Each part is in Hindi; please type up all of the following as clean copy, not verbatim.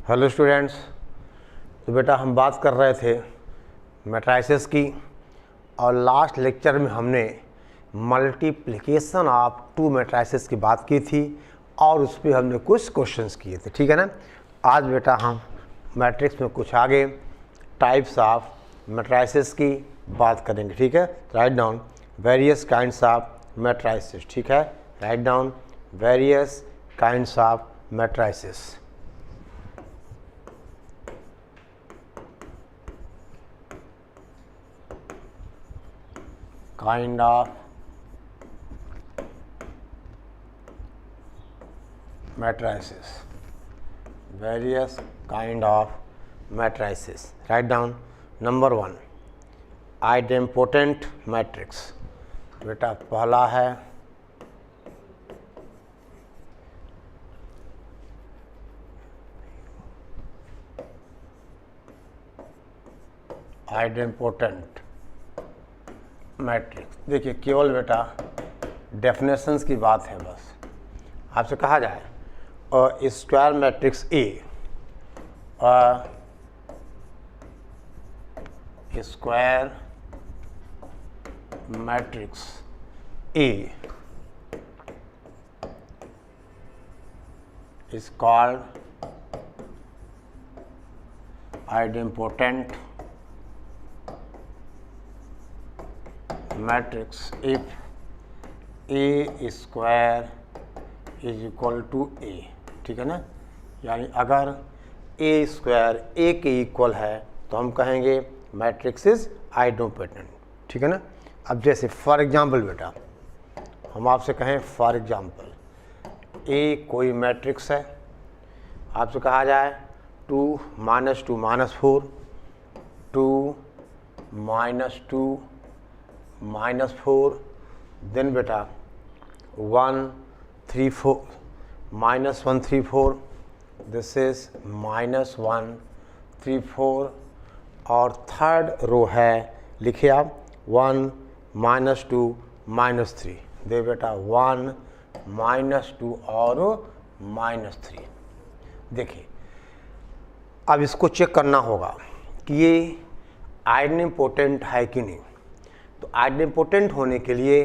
Hello students. तो बेटा हम बात कर रहे थे मैट्रिसेस की और लास्ट लेक्चर में हमने मल्टीप्लिकेशन ऑफ टू मैट्रिसेस की बात की थी और उस पर हमने कुछ क्वेश्चंस किए थे, ठीक है ना। आज बेटा हम मैट्रिक्स में कुछ आगे टाइप्स ऑफ मैट्रिसेस की बात करेंगे, ठीक है। Write down various kinds of matrices, ठीक है। Write down various kinds of matrices. kind of matrices, various kind of matrices. Write down number 1 idempotent matrix। बेटा पहला है idempotent मैट्रिक्स। देखिए केवल बेटा डेफिनेशंस की बात है, बस आपसे कहा जाए square matrix A, square matrix A is called idempotent matrix if A square is equal to A, ठीक है ना। यानी अगर ए स्क्वायर ए के इक्वल है तो हम कहेंगे मैट्रिक्स इज आइडेम्पोटेंट, ठीक है ना। अब जैसे फॉर एग्जांपल बेटा हम आपसे कहें फॉर एग्जांपल ए कोई मैट्रिक्स है, आपसे कहा जाए 2 - 2 - 4, 2 - 2 -4, देन बेटा 1 3 4 -1 3 4, दिस इज -1 3 4 और थर्ड रो है लिखिए आप 1 - 2 -3, दे बेटा 1 -2 और -3। देखिए अब इसको चेक करना होगा कि ये आइडेम्पोटेंट है कि नहीं। तो आइडेम्पोटेंट होने के लिए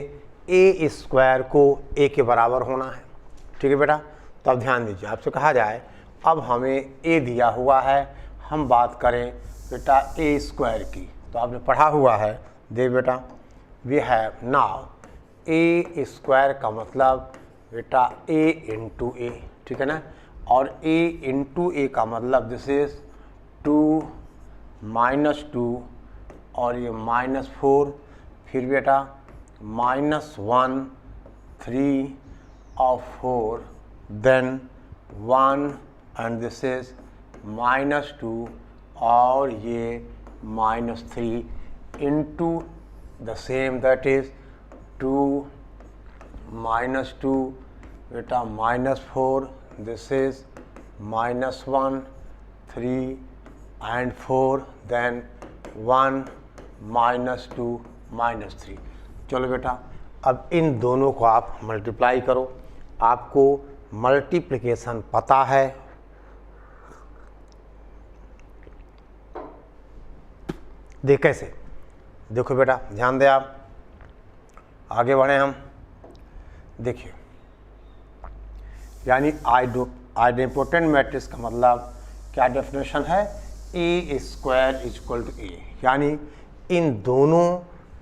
ए स्क्वायर को ए के बराबर होना है, ठीक है बेटा। तो अब ध्यान दीजिए, आपसे कहा जाए अब हमें ए दिया हुआ है, हम बात करें बेटा ए स्क्वायर की, तो आपने पढ़ा हुआ है, दे बेटा we have now A square का मतलब बेटा ए इंटू ए, ठीक है ना। और ए इंटू ए का मतलब दिस इज 2 - 2 और ये -4, फिर बेटा -1 3 और 4, देन 1 एंड दिस इज -2 और ये -3 into the same that is 2 - 2 बेटा -4, दिस इज -1 3 and 4, then 1 - 2 -3। चलो बेटा अब इन दोनों को आप मल्टीप्लाई करो, आपको मल्टीप्लिकेशन पता है। देख कैसे, देखो बेटा ध्यान दें आप, आगे बढ़े हम। देखिए यानी आइडेम्पोटेंट मैट्रिक्स का मतलब क्या डेफिनेशन है, ए स्क्वायर इज इक्वल टू ए, यानी इन दोनों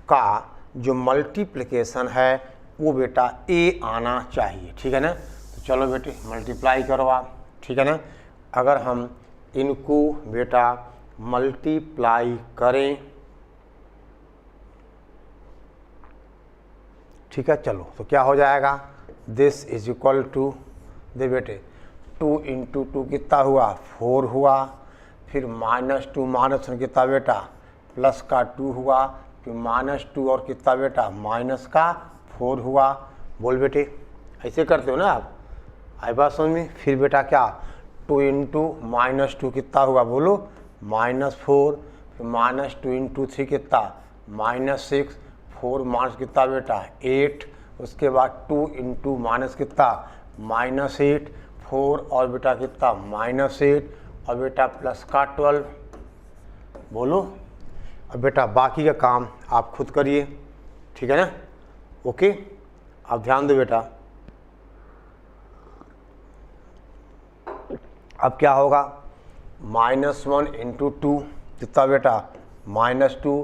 का जो मल्टीप्लिकेशन है वो बेटा ए आना चाहिए, ठीक है ना। तो चलो बेटे मल्टीप्लाई करो आप, ठीक है ना। अगर हम इनको बेटा मल्टीप्लाई करें, ठीक है, चलो तो क्या हो जाएगा, दिस इज इक्वल टू, दे बेटे 2 × 2 कितना हुआ 4 हुआ, फिर -2 -1 कितना बेटा प्लस का 2 हुआ, फिर -2 और कितना बेटा माइनस का 4 हुआ। बोल बेटे ऐसे करते हो ना आप, आई बात समझ में। फिर बेटा क्या 2 × -2 कितना हुआ बोलो -4, फिर -2 × 3 कितना -6, 4 माइनस कितना बेटा 8, उसके बाद 2 × माइनस कितना -8, 4 और बेटा कितना -8 और बेटा प्लस का 12, बोलो। अब बेटा बाकी का काम आप खुद करिए, ठीक है ना, ओके। अब ध्यान दो बेटा, अब क्या होगा, -1 इंटू 2 कितना बेटा, -2,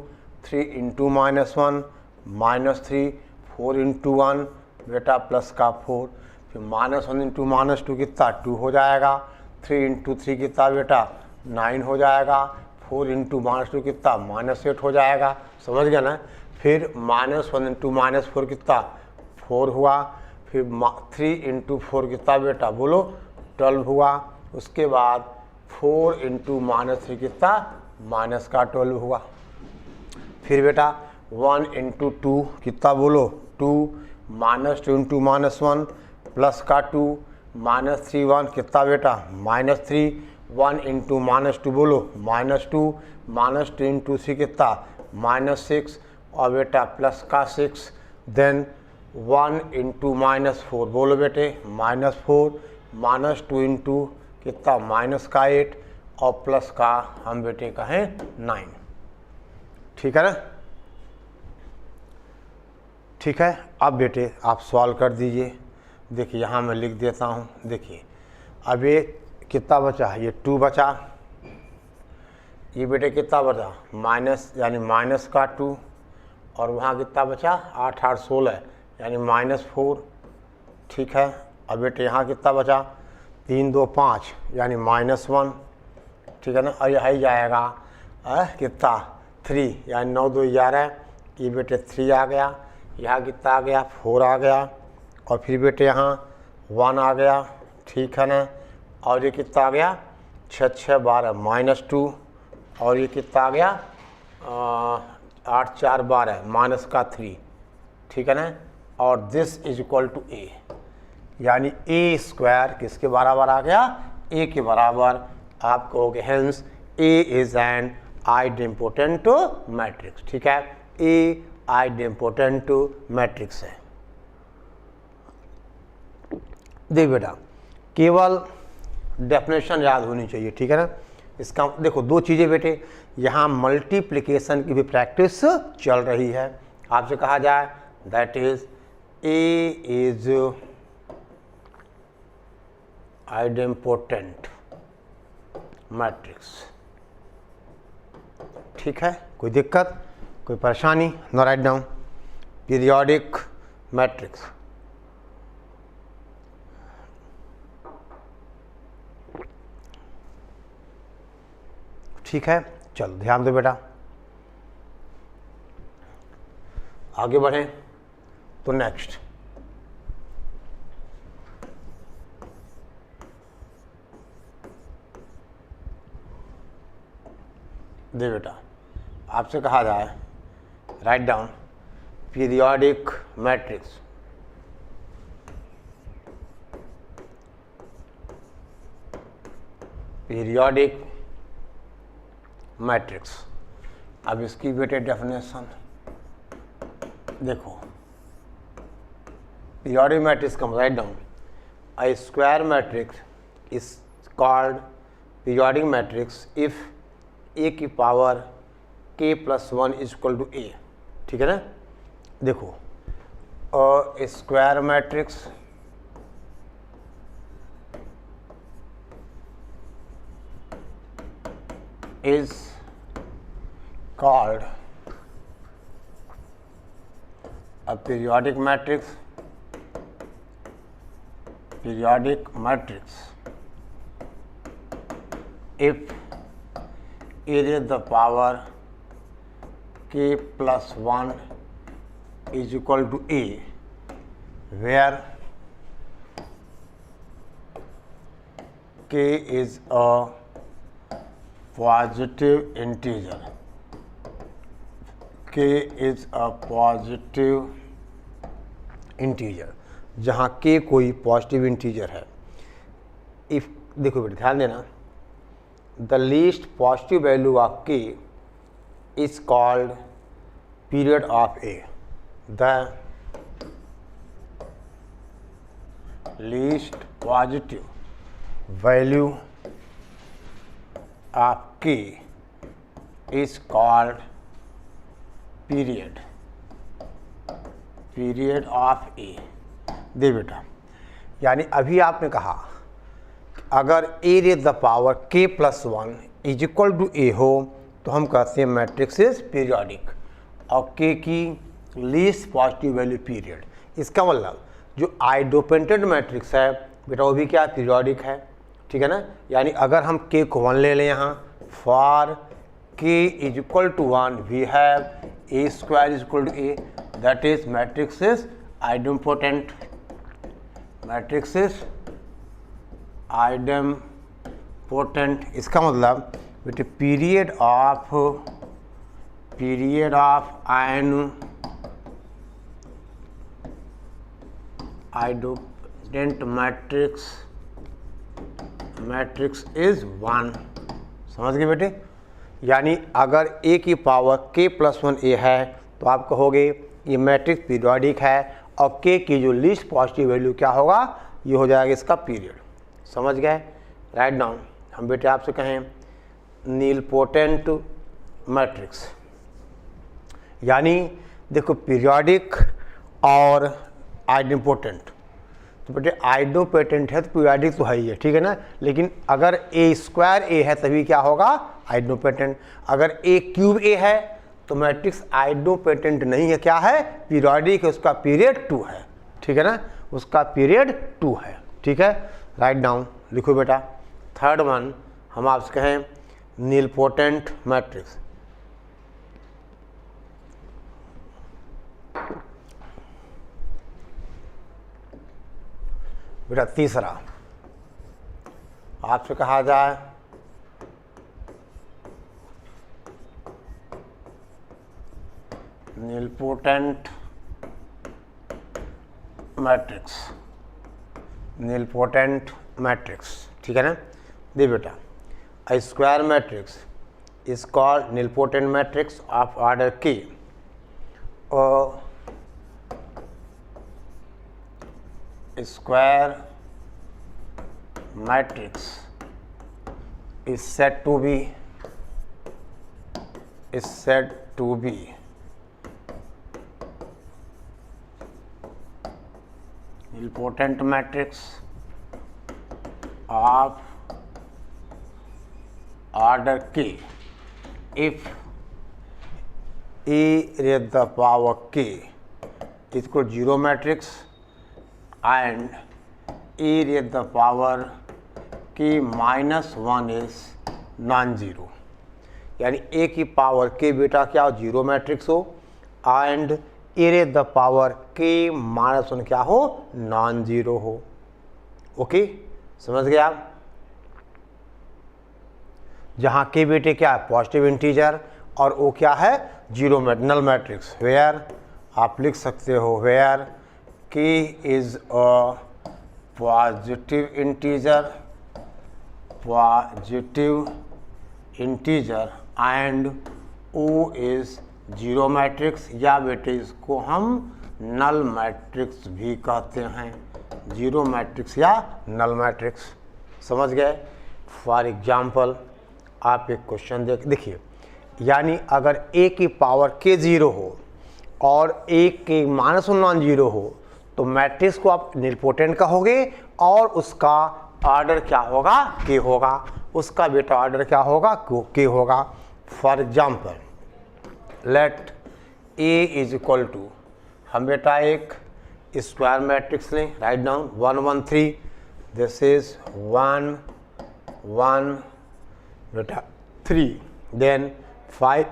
3 इंटू -1 -3, 4 इंटू 1 बेटा प्लस का 4, फिर -1 इंटू -2 कितना 2 हो जाएगा, 3 इंटू 3 कितना बेटा 9 हो जाएगा, 4 इंटू -2 कितना -8 हो जाएगा, समझ गया ना। फिर -1 इंटू -4 कितना 4 हुआ, फिर 3 इंटू 4 कितना बेटा बोलो 12 हुआ, उसके बाद 4 इंटू -3 कितना माइनस का 12 हुआ, फिर बेटा 1 इंटू 2 कितना बोलो 2, -2 इंटू -1 प्लस का 2, -3 1 कितना बेटा -3, 1 इंटू -2 बोलो -2, -2 इंटू 3 कितना -6 और बेटा प्लस का 6, देन 1 इंटू -4 बोलो बेटे -4, -2 इंटू कितना माइनस का 8 और प्लस का हम बेटे कहें 9, ठीक है ना, ठीक है। अब बेटे आप सॉल्व कर दीजिए, देखिए यहाँ मैं लिख देता हूँ, देखिए अब ये कितना बचा, ये 2 बचा, ये बेटे कितना बचा माइनस यानी माइनस का 2 और वहाँ कितना बचा 8 8 16 यानी -4, ठीक है। अब बेटे यहाँ कितना बचा 3 2 5 यानी -1, ठीक है ना, और यही जाएगा कितना 3 यानी 9 2 11, ये बेटे 3 आ गया, यहाँ कितना आ गया 4 आ गया और फिर बेटे यहाँ 1 आ गया, ठीक है ना, और ये कितना आ गया 6 6 12 -2 और ये कितना आ गया 8 4 12 माइनस का 3, ठीक है ना, और दिस इज इक्वल टू ए, यानी ए स्क्वायर किसके बराबर आ गया, ए के बराबर। आप कहोगे hence A is an idempotent matrix, ठीक है, ए आइडेम्पोटेंट मैट्रिक्स है। देख बेटा केवल डेफिनेशन याद होनी चाहिए, ठीक है ना। इसका देखो 2 चीज़ें बेटे, यहाँ मल्टीप्लिकेशन की भी प्रैक्टिस चल रही है, आपसे कहा जाए that is a is idempotent matrix, ठीक है, कोई दिक्कत कोई परेशानी, no write down. Periodic matrix, ठीक है, चलो ध्यान दो बेटा, आगे बढ़ें तो नेक्स्ट दे बेटा, आपसे कहा जाए write down periodic matrix, periodic matrix. अब इसकी बेटे डेफिनेशन देखो, पीरियोडिक मैट्रिक्स का write down a square matrix is called periodic matrix if A की power k + 1 is equal to A, ठीक है ना। देखो a square matrix is called a periodic matrix, periodic matrix if a raised the power k + 1 is equal to a, where k is a positive integer, k is a positive integer, जहाँ k कोई पॉजिटिव इंटीजर है। इफ देखो बेटा ध्यान देना, the least positive value of k is called period of a, the least positive value of K is called period of A। दे बेटा, यानी अभी आपने कहा अगर a raise the power k plus 1 is equal to a हो तो हम कहते हैं मैट्रिक्स इज पीरियोडिक, और k की लीस्ट पॉजिटिव वैल्यू पीरियड। इसका मतलब जो आइडोपेंटेड मैट्रिक्स है बेटा वो भी क्या पीरियोडिक है, ठीक है ना। यानी अगर हम k को 1 ले लें यहाँ, for k is equal to 1 we have a square is equal to a, that is matrix is idempotent, matrix is idempotent. इसका मतलब बेटे period of idempotent matrix is 1। समझ गए बेटे, यानी अगर a की पावर k प्लस 1 a है तो आप कहोगे ये मैट्रिक्स पीरियोडिक है, और k की जो लीस्ट पॉजिटिव वैल्यू क्या होगा, ये हो जाएगा इसका पीरियड। समझ गए, राइट डाउन। हम बेटे आपसे कहें नीलपोटेंट मैट्रिक्स, यानी देखो पीरियोडिक और आइडोम्पोटेंट, तो बेटे आइडोपेटेंट है तो पीरियोडिक तो है ही है, ठीक है ना। लेकिन अगर a स्क्वायर a है तभी क्या होगा आइडोपेटेंट, अगर a क्यूब a है तो मैट्रिक्स आइडोपेटेंट नहीं है, क्या है पीरियोडिक है, उसका पीरियड 2 है, ठीक है ना, उसका पीरियड 2 है, ठीक है। राइट डाउन, लिखो बेटा। थर्ड वन हम आपसे कहें नीलपोटेंट मैट्रिक्स, बेटा तीसरा आपसे कहा जाए नीलपोटेंट मैट्रिक्स, ठीक है ना। दे बेटा, a square matrix is called nilpotent matrix of order k, or a square matrix is said to be nilpotent matrix of order k if a raised the power k is equal to 0 matrix and a raised the power k minus 1 is non-zero, यानी a की पावर k बेटा क्या हो 0 मैट्रिक्स हो, and a raised the power k minus 1 क्या हो non-zero हो। ओके, समझ गए आप। जहाँ के बेटे क्या है पॉजिटिव इंटीजर और वो क्या है जीरो नल मैट्रिक्स, वेयर आप लिख सकते हो where k is a positive integer and O is zero matrix, या बेटे इसको हम नल मैट्रिक्स भी कहते हैं, जीरो मैट्रिक्स या नल मैट्रिक्स। समझ गए। फॉर एग्जाम्पल आप एक क्वेश्चन देखिए, यानी अगर a की पावर k 0 हो और a के माइनस 1 नॉन जीरो हो तो मैट्रिक्स को आप नीलपोटेंट कहोगे और उसका ऑर्डर क्या होगा k होगा, उसका बेटा ऑर्डर क्या होगा k होगा। For example let a is equal to, हम बेटा एक स्क्वायर मैट्रिक्स लें, राइट डाउन 1 1 3, दिस इज 1 1 बेटा 3, then 5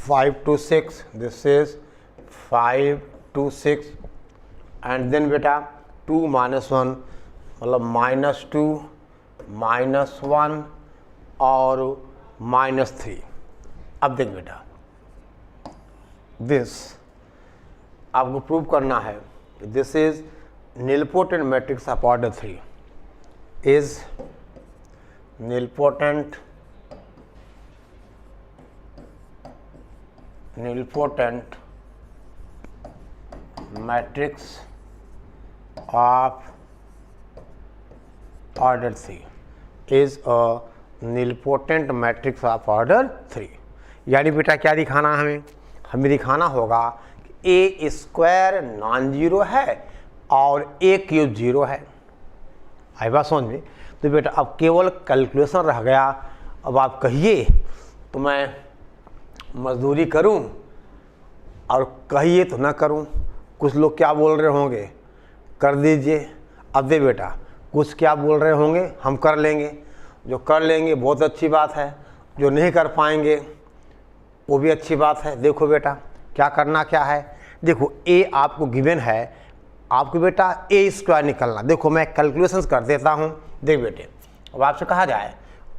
5 to 6, this is 5 to 6, and then बेटा 2 minus 1 मतलब -2 -1 और -3। अब देख बेटा दिस आपको प्रूव करना है, this is nilpotent matrix of order 3 is nilpotent matrix of order 3 is a nilpotent matrix of order 3। यानी बेटा क्या दिखाना है हमें दिखाना होगा कि ए स्क्वायर नॉन जीरो है और ए क्यूब जीरो है। आई बात समझ में? तो बेटा अब केवल कैलकुलेशन रह गया। अब आप कहिए तो मैं मजदूरी करूं और कहिए तो ना करूं। कुछ लोग क्या बोल रहे होंगे, कर दीजिए। अब दे बेटा कुछ क्या बोल रहे होंगे, हम कर लेंगे। जो कर लेंगे बहुत अच्छी बात है, जो नहीं कर पाएंगे वो भी अच्छी बात है। देखो बेटा क्या करना क्या है, देखो ए आपको गिवन है, आपको बेटा ए स्क्वायर निकलना। देखो मैं कैलकुलेशंस कर देता हूँ। देख बेटे अब आपसे कहा जाए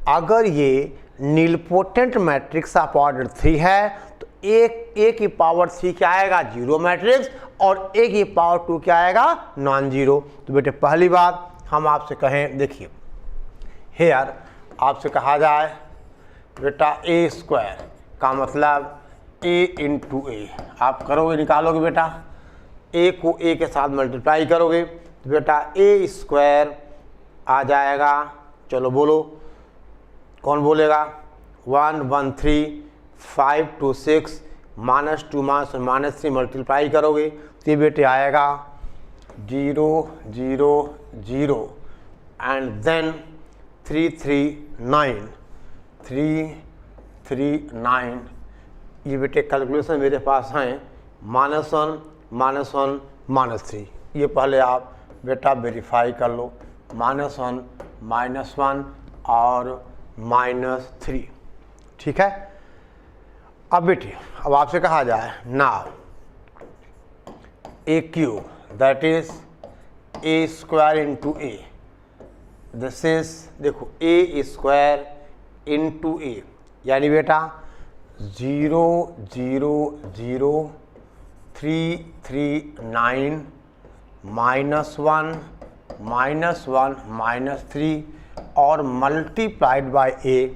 अगर ये नीलपोटेंट मैट्रिक्स ऑफ ऑर्डर 3 है तो ए की पावर 3 क्या आएगा, जीरो मैट्रिक्स, और ए की पावर 2 क्या आएगा, नॉन जीरो। तो बेटे पहली बात हम आपसे कहें, देखिए हेयर आपसे कहा जाए बेटा ए स्क्वायर का मतलब ए इंटू ए, आप करोगे निकालोगे बेटा, ए को ए के साथ मल्टीप्लाई करोगे तो बेटा ए स्क्वायर आ जाएगा। चलो बोलो कौन बोलेगा, 1 1 3 5 2 6 -2 -3 मल्टीप्लाई करोगे तो ये बेटे आएगा 0 0 0 एंड देन 3 3 9 3 3 9। ये बेटे कैलकुलेशन मेरे पास हैं -1 -1 -3। ये पहले आप बेटा वेरीफाई कर लो, -1 -1 और -3। ठीक है। अब बेटे अब आपसे कहा जाए now A cube that is A square into A, this is देखो ए स्क्वायर इंटू ए, यानी बेटा 0 0 0 3 3 9 -1 -1 -3 और मल्टीप्लाइड बाय ए।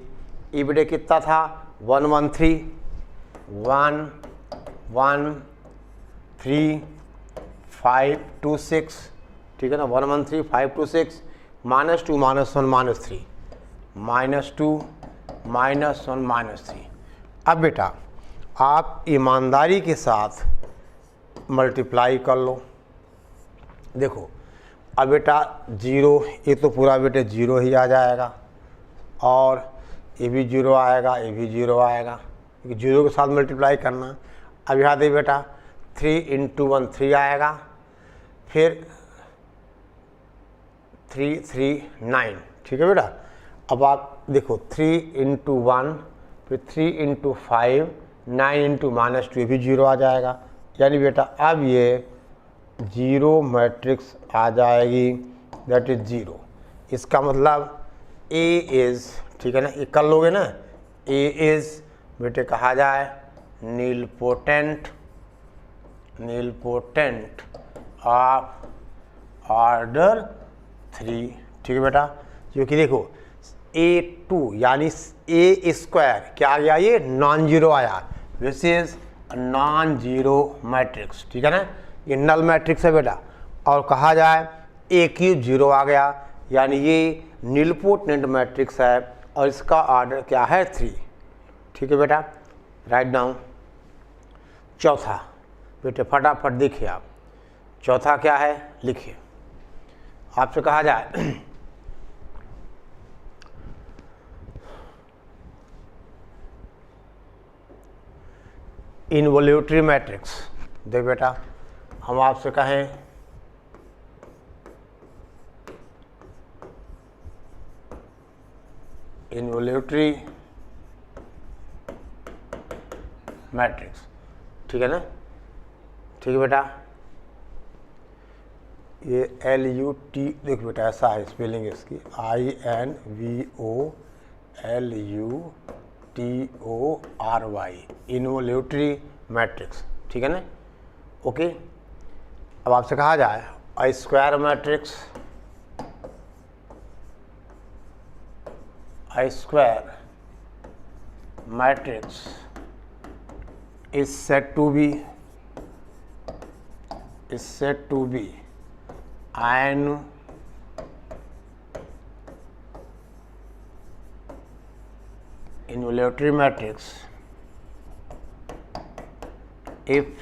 ये बेटे कितना था 1 1 3 1 1 3 5 2 6, ठीक है ना, 1 1 3 5 2 6 -2 -1 -3 -2 -1 -3। अब बेटा आप ईमानदारी के साथ मल्टीप्लाई कर लो। देखो अब बेटा 0, ये तो पूरा बेटे 0 ही आ जाएगा, और ये भी 0 आएगा, ये भी 0 आएगा, 0 के साथ मल्टीप्लाई करना। अब यहाँ दे बेटा 3 × 1 3 आएगा, फिर 3 3 9, ठीक है बेटा। अब आप देखो 3 × 1 फिर 3 × 5 9 × -2, ये भी 0 आ जाएगा। यानी बेटा अब ये 0 मैट्रिक्स आ जाएगी, दैट इज 0। इसका मतलब ए इज़, ठीक है ना, ये कर लोगे ना, ए इज़ बेटे कहा जाए नीलपोटेंट ऑफ ऑर्डर 3, ठीक है बेटा। क्योंकि देखो A2 यानी ए स्क्वायर क्या आ गया, ये नॉन जीरो आया, this is non zero matrix, ठीक है ना, ये नल मैट्रिक्स है बेटा। और कहा जाए ए क्यूब 0 आ गया, यानी ये नीलपोटेंट मैट्रिक्स है और इसका ऑर्डर क्या है 3, ठीक है बेटा। Write down. चौथा बेटे फटाफट देखिए आप, चौथा क्या है लिखिए। आपसे कहा जाए इनवोल्यूटरी मैट्रिक्स। देख बेटा हम आपसे कहें इनवोल्यूटरी मैट्रिक्स, ठीक है ना, ठीक है बेटा। ये LUT देख बेटा ऐसा है स्पेलिंग इसकी, INVOLUTORY, इनवोल्यूटरी मैट्रिक्स, ठीक है ना, ओके। अब आपसे कहा जाए अ square matrix, a square matrix is said to be an involutory matrix if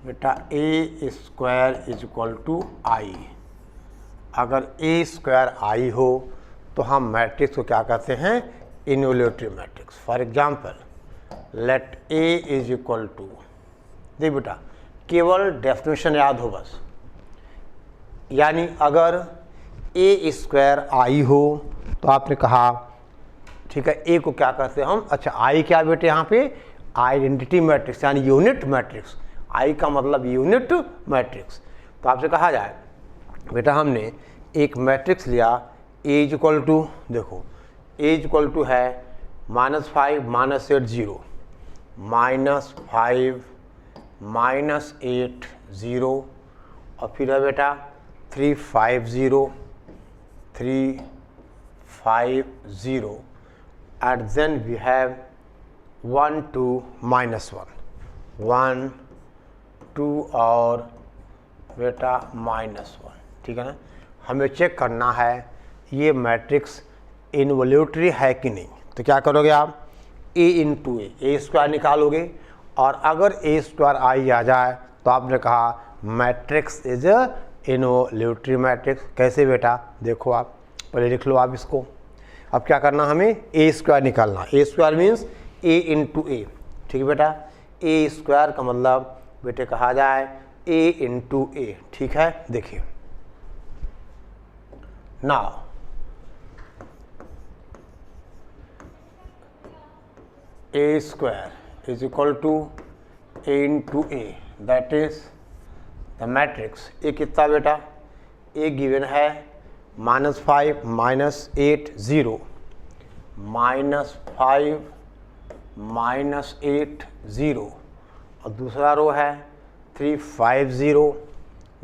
बेटा ए स्क्वायर इज इक्वल टू आई, अगर ए स्क्वायर आई हो तो हम मैट्रिक्स को क्या कहते हैं, involutory matrix. For example let A is equal to, देख बेटा केवल डेफिनेशन याद हो बस, यानी अगर ए स्क्वायर आई हो तो आपने कहा ठीक है ए को क्या कहते हैं हम, अच्छा आई क्या बेटे यहाँ पे आइडेंटिटी मैट्रिक्स यानी यूनिट मैट्रिक्स, आई का मतलब यूनिट मैट्रिक्स। तो आपसे कहा जाए बेटा हमने एक मैट्रिक्स लिया ए इज इक्वल टू, देखो ए इज इक्वल टू है -5 -8 0 -5 -8 0 और फिर है बेटा 3 5 0 3 5 0 and then we have 1 2 -1 1 2 और बेटा -1, ठीक है ना। हमें चेक करना है ये मैट्रिक्स इन्वोल्यूटरी है कि नहीं। तो क्या करोगे आप, a इंटू ए स्क्वायर निकालोगे और अगर ए स्क्वायर आई आ जाए तो आपने कहा मैट्रिक्स इज इन्वोल्यूटरी मैट्रिक्स। कैसे बेटा, देखो आप पहले लिख लो आप इसको। अब क्या करना, हमें ए स्क्वायर निकालना। ए स्क्वायर मीन्स ए इंटू ए, ठीक है बेटा। ए स्क्वायर का मतलब बेटे कहा जाए ए इंटू ए, ठीक है। देखिए now A square is equal to A into A, that is the matrix. A कितना बेटा, ए गिवन है -5 -8 0 -5 -8 0 और दूसरा रो है 3 5 0,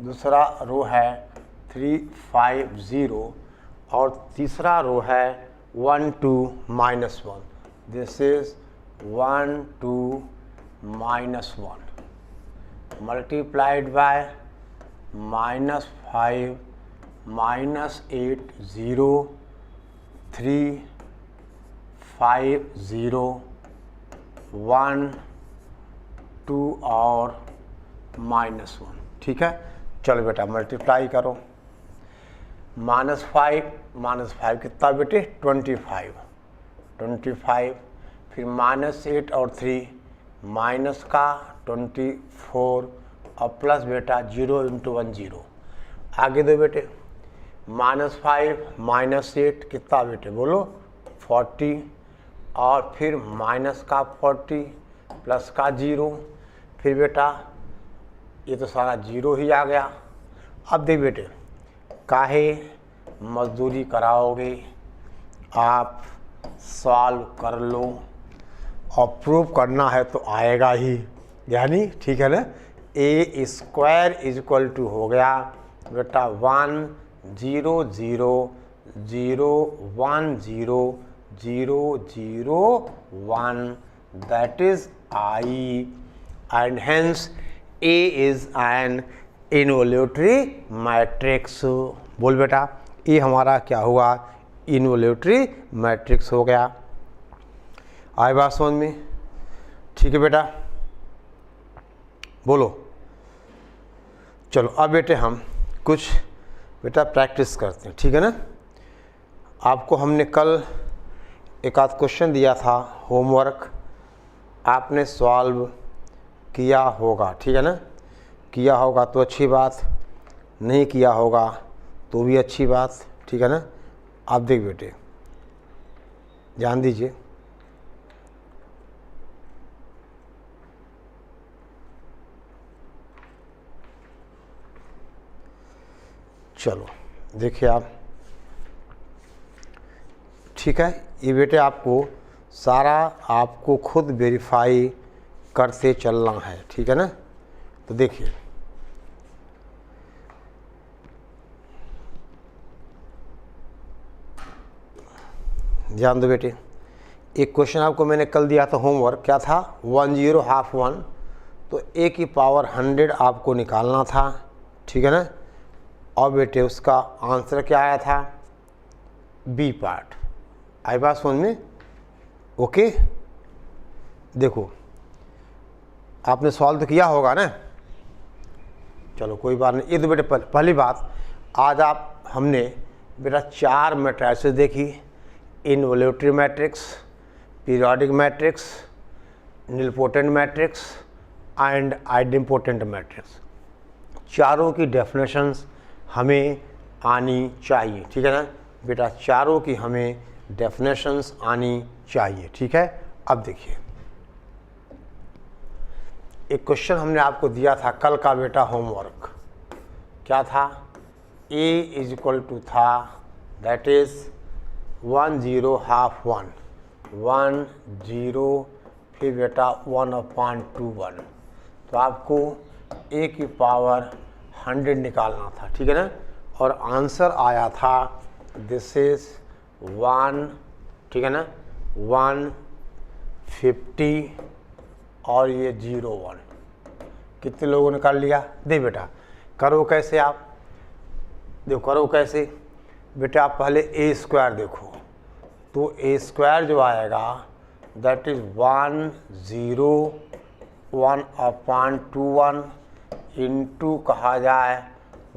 दूसरा रो है 3 5 0 और तीसरा रो है 1 2 -1, दिस इज 1 2 -1 मल्टीप्लाइड बाय -5 -8 0 3 5 0 1 2 और -1, ठीक है। चलो बेटा मल्टीप्लाई करो। -5 कितना बेटे 25 फिर -8 और 3 माइनस का 24 और प्लस बेटा 0 × 1 0। आगे दो बेटे -5 -8 कितना बेटे बोलो 40 और फिर माइनस का 40 प्लस का 0, फिर बेटा ये तो सारा 0 ही आ गया। अब देख बेटे काहे मजदूरी कराओगे, आप सॉल्व कर लो और प्रूव करना है तो आएगा ही, यानी ठीक है ना। ए स्क्वायर इज इक्वल टू हो गया बेटा 1 0 0 0 1 0 0 0 1, that is I, and hence A is an involutory matrix। बोल बेटा ये हमारा क्या हुआ, इन्वोल्यूटरी मैट्रिक्स हो गया। आए बात समझ में, ठीक है बेटा बोलो। चलो अब बेटे हम कुछ बेटा प्रैक्टिस करते हैं, ठीक है ना। आपको हमने कल एक आध क्वेश्चन दिया था होमवर्क, आपने सॉल्व किया होगा, ठीक है ना। किया होगा तो अच्छी बात, नहीं किया होगा तो भी अच्छी बात, ठीक है ना। आप देख बेटे ध्यान दीजिए, चलो देखिए आप, ठीक है। ये बेटे आपको सारा आपको खुद वेरीफाई करते चलना है, ठीक है ना। तो देखिए ध्यान दो बेटे, एक क्वेश्चन आपको मैंने कल दिया था होमवर्क, क्या था 1 0 ½ 1, तो a की पावर 100 आपको निकालना था, ठीक है ना। और बेटे उसका आंसर क्या आया था, बी पार्ट। आई बात समझ में, ओके, देखो आपने सॉल्व तो किया होगा ना, चलो कोई बात नहीं। ये तो बेटे पहली बात, आज हमने बेटा 4 मैट्रिसेस देखी, involutory matrix, periodic matrix, nilpotent matrix and idempotent matrix. चारों की डेफिनेशंस हमें आनी चाहिए, ठीक है ना बेटा, चारों की हमें डेफिनेशंस आनी चाहिए, ठीक है। अब देखिए एक क्वेश्चन हमने आपको दिया था कल का बेटा होमवर्क, क्या था, a इज इक्वल टू था दैट इज 1 0 हाफ 1 1 0 फिर बेटा 1/2 तो आपको a की पावर 100 निकालना था, ठीक है ना, और आंसर आया था दिस इज 1, ठीक है ना, 150 और ये 01। कितने लोगों ने कर लिया? दे बेटा करो कैसे आप, देखो करो कैसे बेटा, आप पहले ए स्क्वायर देखो, तो ए स्क्वायर जो आएगा दैट इज 101/21 इंटू कहा जाए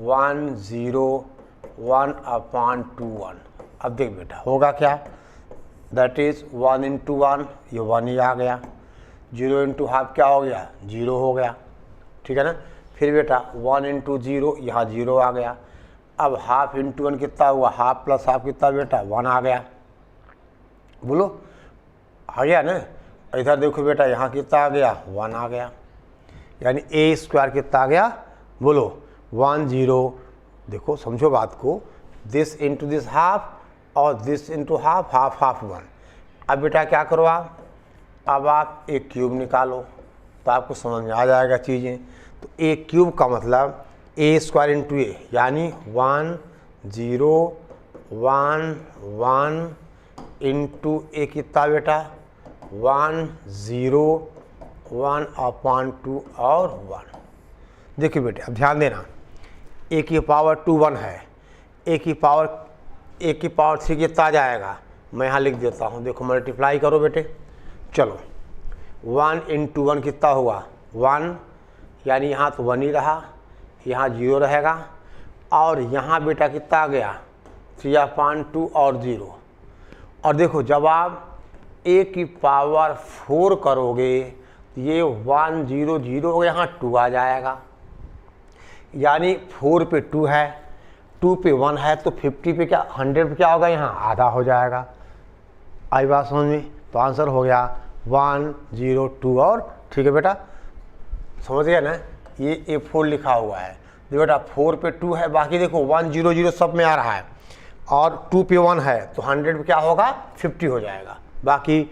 101/21। अब देख बेटा होगा क्या, दैट इज 1 इंटू 1, ये 1 ही आ गया, 0 इंटू हाफ क्या हो गया, 0 हो गया, ठीक है ना। फिर बेटा 1 इंटू 0, यहाँ 0 आ गया। अब हाफ इंटू 1 कितना हुआ, हाफ प्लस हाफ कितना बेटा, 1 आ गया, बोलो आ गया ना। इधर देखो बेटा यहाँ कितना आ गया, 1 आ गया, यानी ए स्क्वायर कितना आ गया, बोलो 1 0। देखो समझो बात को, दिस इंटू दिस हाफ और this into half, half half 1। अब बेटा क्या करो आप, अब आप एक क्यूब निकालो तो आपको समझ में आ जाएगा चीज़ें। तो ए क्यूब का मतलब ए स्क्वायर इंटू ए, यानी 1 0 1 1 इंटू ए कितना बेटा, 1 0 1/2 और 1। देखिए बेटे अब ध्यान देना, ए की पावर 2 1 है, ए की पावर 3 कितना आ जाएगा, मैं यहाँ लिख देता हूँ, देखो मल्टीप्लाई करो बेटे, चलो 1 इंटू 1 कितना हुआ 1, यानी यहाँ तो 1 ही रहा, यहाँ 0 रहेगा, और यहाँ बेटा कितना आ गया 3/2 और 0। और देखो जब आप a की पावर 4 करोगे ये 1 0 0 हो, यहाँ 2 आ जाएगा, यानी 4 पे 2 है, 2 पे 1 है, तो 50 पे क्या 100 पे क्या होगा, यहाँ आधा हो जाएगा। आई बात समझ में, तो आंसर हो गया 1 0 2 और, ठीक है बेटा समझ गया ना। ये A4 लिखा हुआ है, देखो बेटा 4 पे 2 है, बाकी देखो 1 0 0 सब में आ रहा है, और 2 पे 1 है, तो 100 पे क्या होगा 50 हो जाएगा, बाकी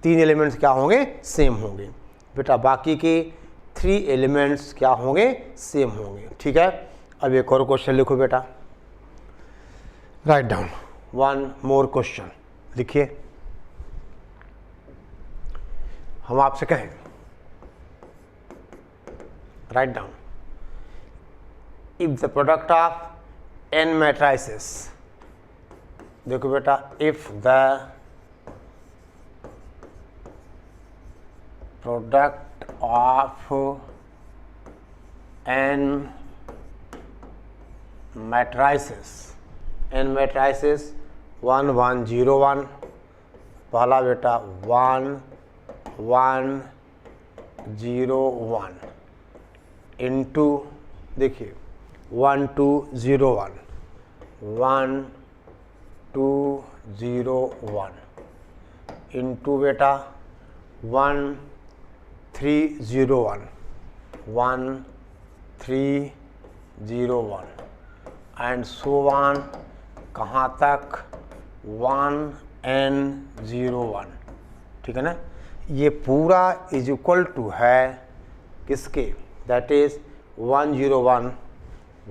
3 एलिमेंट्स क्या होंगे, सेम होंगे बेटा, बाकी के 3 एलिमेंट्स क्या होंगे, सेम होंगे, ठीक है। अब एक और क्वेश्चन लिखो बेटा, राइट डाउन 1 मोर क्वेश्चन लिखिए, हम आपसे कहें, write down, if the product of n matrices, देखो बेटा if the product of n matrices 1 1 0 1, पहला बेटा 1 1 0 1 इंटू देखिए 1 2 0 1 1 2 0 1 इंटू बेटा 1 3 0 1 1 3 0 1 एंड सो ऑन, कहाँ तक 1 n 0 1, ठीक है ना। ये पूरा इज इक्वल टू है किसके, दैट इज 1 0 1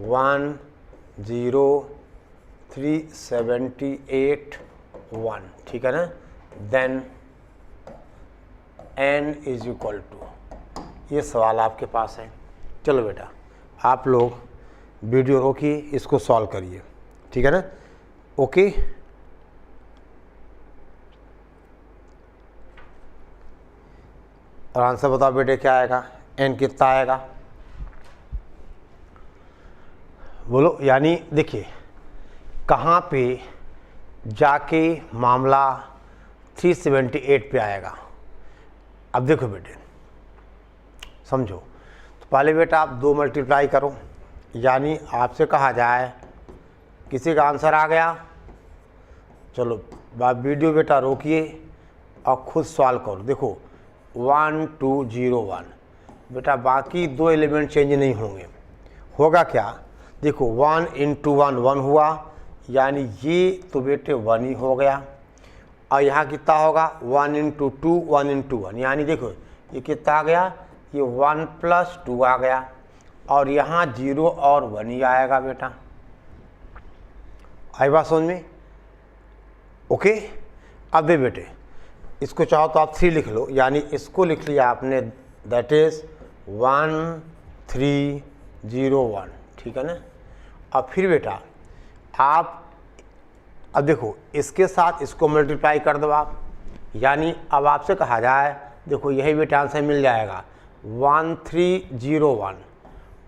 1 0 378 1, ठीक है ना। Then n is equal to, ये सवाल आपके पास है। चलो बेटा आप लोग वीडियो रोकिए, इसको सॉल्व करिए, ठीक है ना। ओके और आंसर बताओ बेटे क्या आएगा, n कितना आएगा, बोलो। यानी देखिए कहाँ पे जाके मामला 378 पे आएगा। अब देखो बेटे समझो, तो पहले बेटा आप 2 मल्टीप्लाई करो, यानी आपसे कहा जाए किसी का आंसर आ गया, चलो बात वीडियो बेटा रोकिए और खुद सॉल्व करो। देखो 1 2 0 1 बेटा, बाकी 2 एलिमेंट चेंज नहीं होंगे, होगा क्या, देखो 1 × 1 1 हुआ, यानी ये तो बेटे 1 ही हो गया, और यहाँ कितना होगा 1 × 2 1 × 1, यानी देखो ये कितना आ गया, ये 1 + 2 आ गया, और यहाँ 0 और 1 ही आएगा बेटा। आई बात समझ में, ओके। अब दे बेटे इसको चाहो तो आप 3 लिख लो, यानी इसको लिख लिया आपने, दैट इज 1 3 0 1, ठीक है ना। अब फिर बेटा आप अब देखो इसके साथ इसको मल्टीप्लाई कर दो आप, यानी अब आपसे कहा जाए, देखो यही बेटा आंसर मिल जाएगा 1 3 0 1,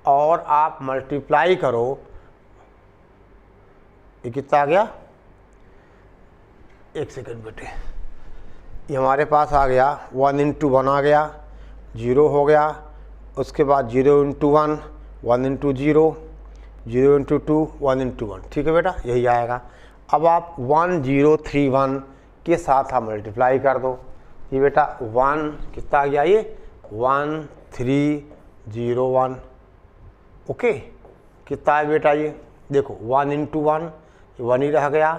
और आप मल्टीप्लाई करो, ये कितना आ गया, एक सेकंड बेटे, ये हमारे पास आ गया 1 × 1 आ गया, 0 हो गया, उसके बाद 0 × 1 1 × 0 0 × 2 1 × 1, ठीक है बेटा, यही आएगा। अब आप 1 0 3 1 के साथ आप मल्टीप्लाई कर दो, ये बेटा 1 कितना आ गया, ये 1 3 0 1, ओके। कितना है बेटा, ये देखो 1 × 1 ये 1 ही रह गया,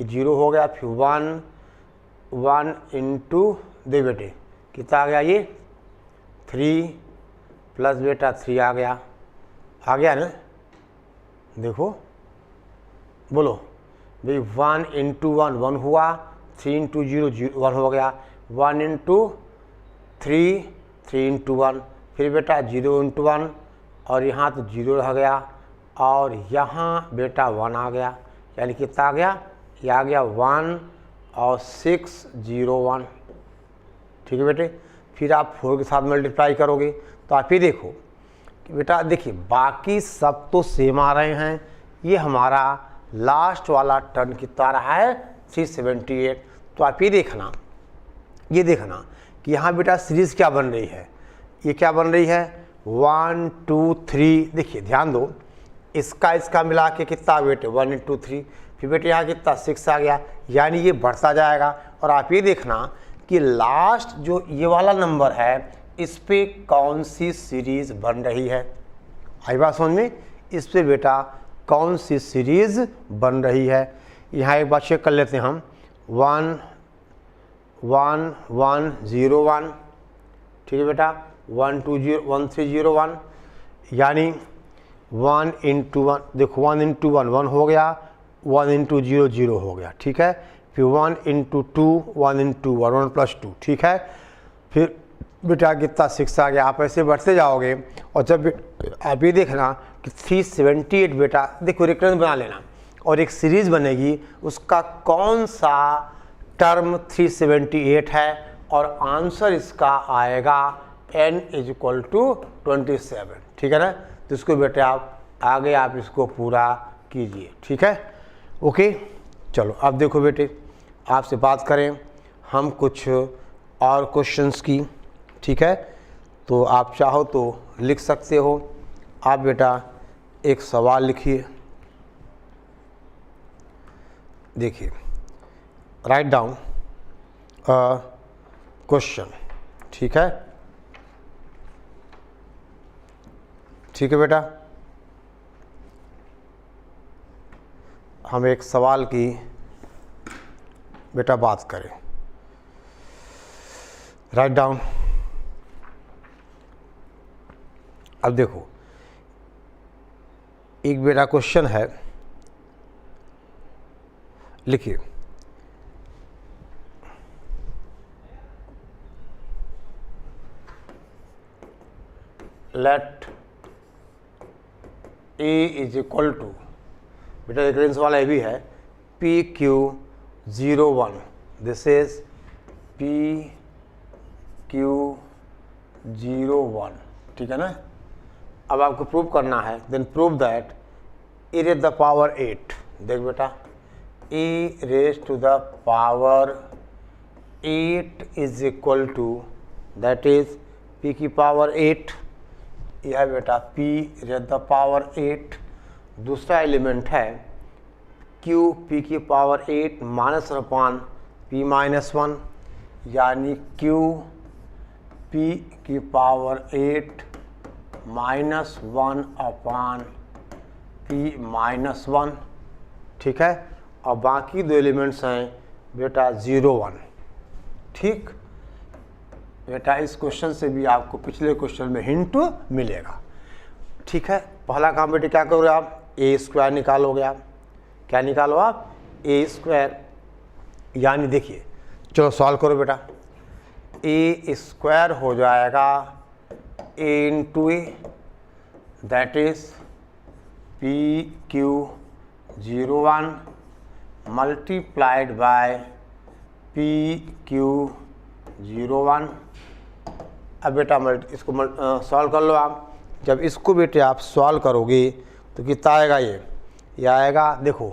ये 0 हो गया, फिर 1 × दे बेटे कितना आ गया, ये 3 प्लस बेटा 3 आ गया ना, देखो बोलो भाई 1 × 1 1 हुआ, 3 × 0 1 हो गया, 1 × 3 3 × 1, फिर बेटा 0 × 1, और यहाँ तो 0 रह गया, और यहाँ बेटा 1 आ गया, यानी कितना आ गया, ये आ गया 1 और 6 0 1, ठीक है बेटे। फिर आप 4 के साथ मल्टीप्लाई करोगे, तो आप ये देखो कि बेटा देखिए बाकी सब तो सेम आ रहे हैं, ये हमारा लास्ट वाला टर्म कितना रहा है 378। तो आप ये देखना कि यहाँ बेटा सीरीज़ क्या बन रही है, ये क्या बन रही है 1 2 3, देखिए ध्यान दो, इसका मिला के कितना बेटे 1 × 3, फिर बेटे यहाँ कितना 6 आ गया, यानी ये बढ़ता जाएगा। और आप ये देखना कि लास्ट जो ये वाला नंबर है, इस पे कौन सी सीरीज़ बन रही है, आई बात समझ में, इस पे बेटा कौन सी सीरीज़ बन रही है। यहाँ एक बार चेक कर लेते हैं हम, 1 1 1 0 1, ठीक है बेटा, 1 2 0 1 3 0 1, यानी 1 × 1, देखो 1 × 1 1 हो गया, 1 × 0 0 हो गया, ठीक है, फिर 1 × 2 1 × 1 1 + 2, ठीक है, फिर बेटा कितना 6 आ गया। आप ऐसे बढ़ते जाओगे, और जब आप ये देखना कि 378 बेटा देखो रेक्टेंगल बना लेना, और एक सीरीज़ बनेगी, उसका कौन सा टर्म 378 है, और आंसर इसका आएगा n = 27, ठीक है ना। तो इसको बेटे आप आगे आप इसको पूरा कीजिए, ठीक है, ओके। चलो अब देखो बेटे आपसे बात करें हम कुछ और क्वेश्चंस की, ठीक है, तो आप चाहो तो लिख सकते हो। आप बेटा एक सवाल लिखिए, देखिए राइट डाउन अ क्वेश्चन, ठीक है, ठीक है बेटा, हम एक सवाल की बेटा बात करें, राइट डाउन। अब देखो एक बेटा क्वेश्चन है, लिखिए लेट ए = बेटा रेफरेंस वाला ये भी है PQ 01, दिस इज PQ 0 1, ठीक है ना। अब आपको प्रूव करना है, then prove that e raised to the power 8, देख बेटा e raised to the power 8 is equal to, that is p की पावर 8, यह है बेटा p raised to the power 8। दूसरा एलिमेंट है q p की पावर 8 माइनस अपान p माइनस 1, यानी q p की पावर 8 माइनस 1 अपान p माइनस 1, ठीक है। और बाकी दो एलिमेंट्स हैं बेटा 0 1, ठीक बेटा। इस क्वेश्चन से भी आपको पिछले क्वेश्चन में हिंट मिलेगा, ठीक है। पहला काम बेटे क्या करोगे आप, ए स्क्वायर निकालोगे आप, क्या निकालो आप, ए स्क्वायर, यानी देखिए चलो सॉल्व करो बेटा, ए स्क्वायर हो जाएगा A into A, that is P Q 0 1 multiplied by P Q 0 1। अब बेटा इसको सॉल्व कर लो आप। जब इसको बेटे आप सॉल्व करोगे तो कितना आएगा, ये आएगा देखो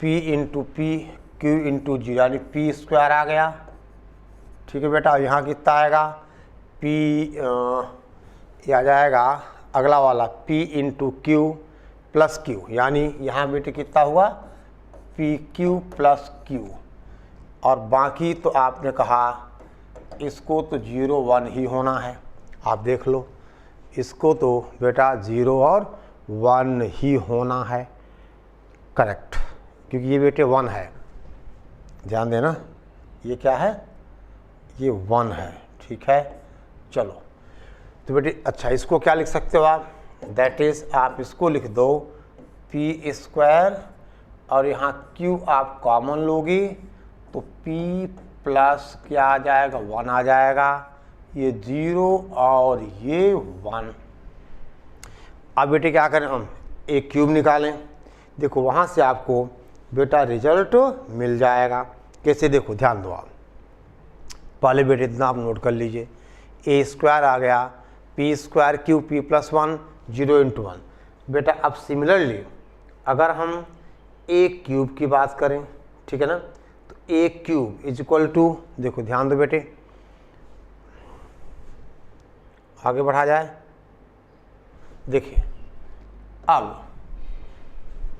p into P Q into 0, यानी पी स्क्वायर आ गया, ठीक है बेटा। यहाँ कितना आएगा, p ये आ जाएगा अगला वाला p into Q plus Q, यानी यहाँ बेटे कितना हुआ पी क्यू प्लस क्यू। और बाकी तो आपने कहा इसको तो 0 1 ही होना है, आप देख लो इसको तो बेटा 0 और 1 ही होना है, करेक्ट, क्योंकि ये बेटे 1 है, ध्यान देना ये क्या है, ये 1 है, ठीक है। चलो तो बेटे अच्छा इसको क्या लिख सकते हो आप, दैट इज़ आप इसको लिख दो पी स्क्वायर और यहाँ क्यू आप कॉमन लोगी तो p प्लस क्या आ जाएगा, 1 आ जाएगा, ये 0 और ये 1। अब बेटे क्या करें हम, एक क्यूब निकालें, देखो वहाँ से आपको बेटा रिजल्ट मिल जाएगा। कैसे, देखो ध्यान दो आप, पहले बेटे इतना आप नोट कर लीजिए, ए स्क्वायर आ गया P square Q P plus 1 0 into 1। बेटा अब सिमिलरली अगर हम ए क्यूब की बात करें, ठीक है ना, तो ए क्यूब इज इक्वल टू, देखो ध्यान दो बेटे, आगे बढ़ा जाए, देखिए अब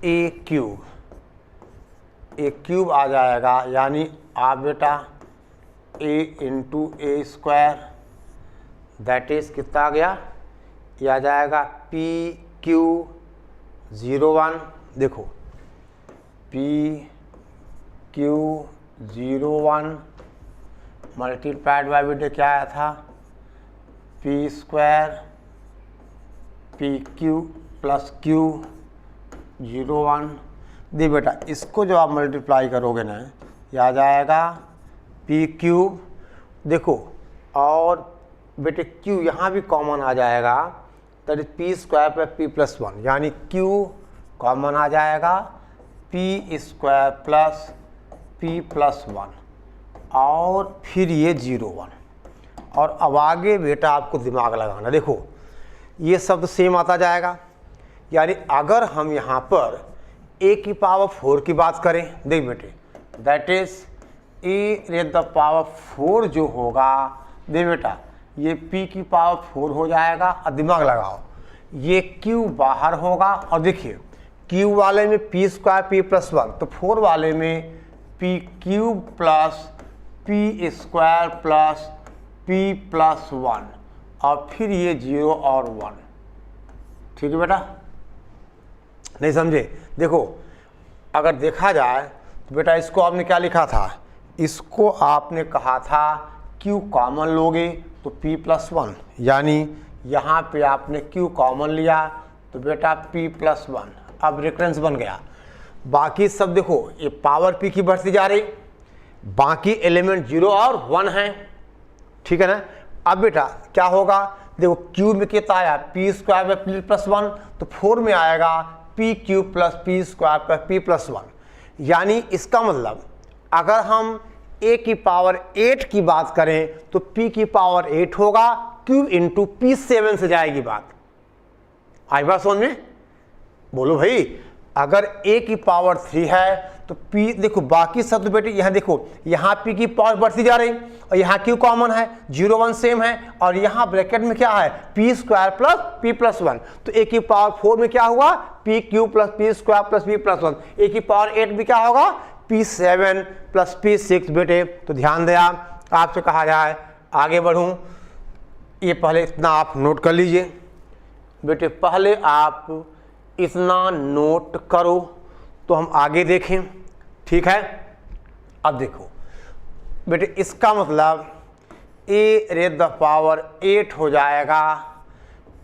ए क्यूब आ जाएगा, यानी आप बेटा A into A square, that is कितना आ गया, ये आ जाएगा पी क्यू 0 1, देखो पी क्यू 0 1 मल्टीप्लाइड बाय बेटे क्या आया था, P square P Q plus Q 0 1। दी बेटा इसको जो आप मल्टीप्लाई करोगे ना, ये आ जाएगा पी क्यूब, देखो और बेटे क्यू यहाँ भी कॉमन आ जाएगा, दैट इज पी स्क्वायर पे पी प्लस 1, यानी क्यू कॉमन आ जाएगा P square plus P plus 1 और फिर ये 0 1। और अब आगे बेटा आपको दिमाग लगाना, देखो ये शब्द सेम आता जाएगा, यानी अगर हम यहाँ पर a की पावर 4 की बात करें, देख बेटे that is A raise the power 4 जो होगा, देख बेटा ये p की पावर 4 हो जाएगा। और दिमाग लगाओ ये q बाहर होगा, और देखिए q वाले में p स्क्वायर p प्लस 1, तो 4 वाले में p cube plus p square plus p plus 1 और फिर ये 0 और 1, ठीक है बेटा, नहीं समझे। देखो अगर देखा जाए तो बेटा इसको आपने क्या लिखा था, इसको आपने कहा था q कॉमन लोगे तो p प्लस 1, यानी यहाँ पे आपने q कॉमन लिया तो बेटा p प्लस 1, अब रेफरेंस बन गया। बाकी सब देखो ये पावर p की बढ़ती जा रही, बाकी एलिमेंट 0 और 1 हैं, ठीक है ना। अब बेटा क्या होगा, देखो क्यूब में कितना आया पी स्क्वायर में पी प्लस 1, तो 4 में आएगा P cube plus P square plus P plus 1, यानी इसका मतलब अगर हम a की पावर 8 की बात करें तो p की पावर 8 होगा, क्यूब इंटू P7 से जाएगी बात। आई बात समझ में? बोलो भाई, अगर a की पावर 3 है तो p, देखो बाकी सब तो बेटे यहाँ देखो, यहाँ p की पावर बढ़ती जा रही और यहाँ q कॉमन है, 0 1 सेम है, और यहाँ ब्रैकेट में क्या है p square plus p plus 1, तो a की पावर 4 में क्या हुआ p Q plus p square plus p plus 1, a की पावर 8 में क्या होगा p7 प्लस p6। बेटे तो ध्यान दिया, आपसे कहा जाए आगे बढ़ूँ, ये पहले इतना आप नोट कर लीजिए बेटे, पहले आप इतना नोट करो तो हम आगे देखें, ठीक है। अब देखो बेटे, इसका मतलब a रेज़ द पावर 8 हो जाएगा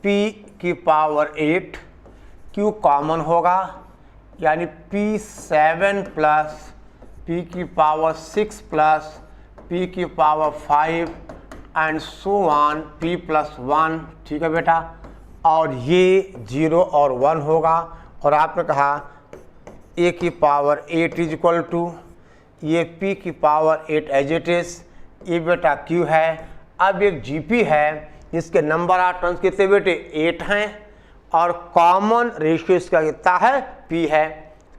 p की पावर 8, q कॉमन होगा यानी p7 प्लस p की पावर 6 प्लस p की power 5 and so on p plus 1, ठीक है बेटा। और ये 0 और 1 होगा, और आपने कहा a की पावर 8 इज इक्वल टू ये p की पावर 8 एज इट इज, ये बेटा q है। अब एक gp है जिसके नंबर ऑफ टर्न्स कितने बेटे 8 हैं, और कॉमन रेशियो इसका कितना है p है,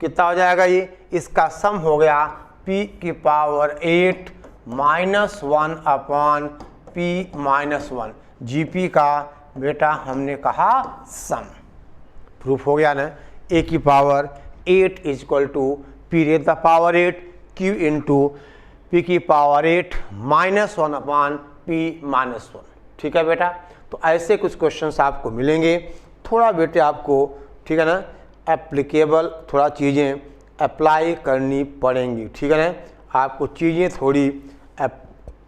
कितना हो जाएगा ये, इसका सम हो गया p की पावर 8 माइनस 1 अपॉन p माइनस 1, gp का बेटा हमने कहा सम। प्रूफ हो गया ना, a की power 8 is equal to p raise the power 8 q into p की पावर 8 माइनस 1 अपॉन p माइनस 1, ठीक है बेटा। तो ऐसे कुछ क्वेश्चंस आपको मिलेंगे, थोड़ा बेटे आपको, ठीक है ना, एप्लीकेबल थोड़ा चीज़ें अप्लाई करनी पड़ेंगी, ठीक है ना, आपको चीज़ें थोड़ी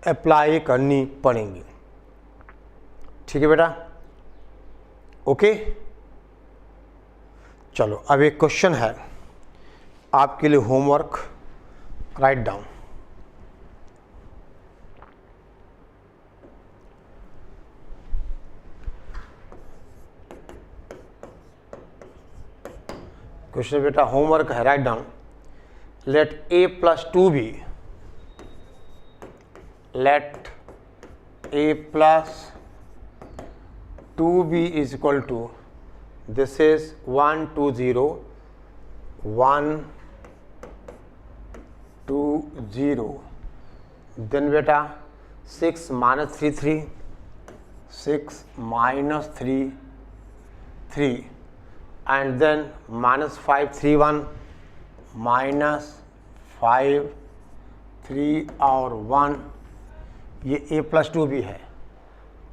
अप्लाई करनी पड़ेंगी, ठीक है बेटा। ओके, चलो अब एक क्वेश्चन है आपके लिए, होमवर्क राइट डाउन। क्वेश्चन बेटा होमवर्क है, write down. Let a plus 2 बी, let a plus 2b is equal to, this is 1 2 0 1 2 0, then बेटा 6 minus 3 3, 6 minus 3 3, and then minus 5 3 1, minus 5 3 और 1, ये a प्लस 2b है,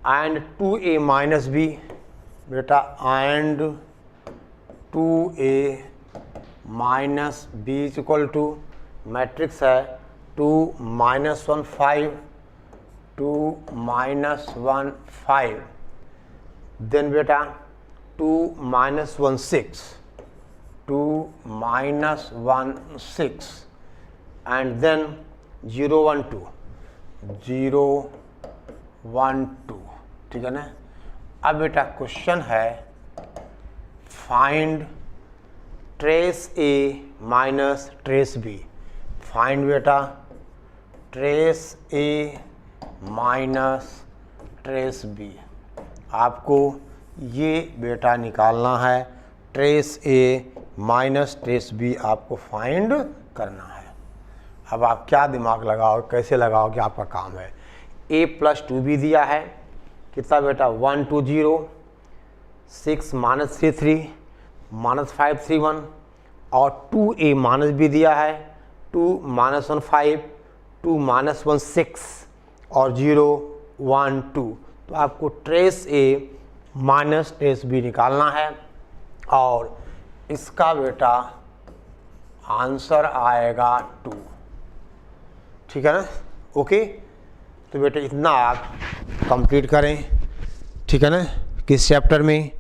एंड 2a माइनस बी बेटा, and 2a minus B is equal to, matrix है 2 माइनस 1 5, 2 माइनस 1 5, देन बेटा 2 माइनस 1 6, 2 माइनस 1 6, एंड देन 0 1 2, 0 1 2, ठीक है ना। अब बेटा क्वेश्चन है फाइंड ट्रेस ए माइनस ट्रेस बी, फाइंड बेटा ट्रेस ए माइनस ट्रेस बी, आपको ये बेटा निकालना है, ट्रेस ए माइनस ट्रेस बी आपको फाइंड करना है। अब आप क्या दिमाग लगाओ, कैसे लगाओगे, आपका काम है। a प्लस 2b दिया है, कितना बेटा 1 2 0, 6 माइनस 3 3, माइनस 5 3 1, और 2a माइनस b दिया है, 2 माइनस 1 5, 2 माइनस 1 6, और 0 1 2, तो आपको trace a minus trace b निकालना है, और इसका बेटा आंसर आएगा 2, ठीक है ना। ओके, तो बेटा इतना आप कंप्लीट करें, ठीक है ना, किस चैप्टर में,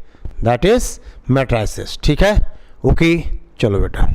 दैट इज मैट्रिसेस, ठीक है। ओके, चलो बेटा।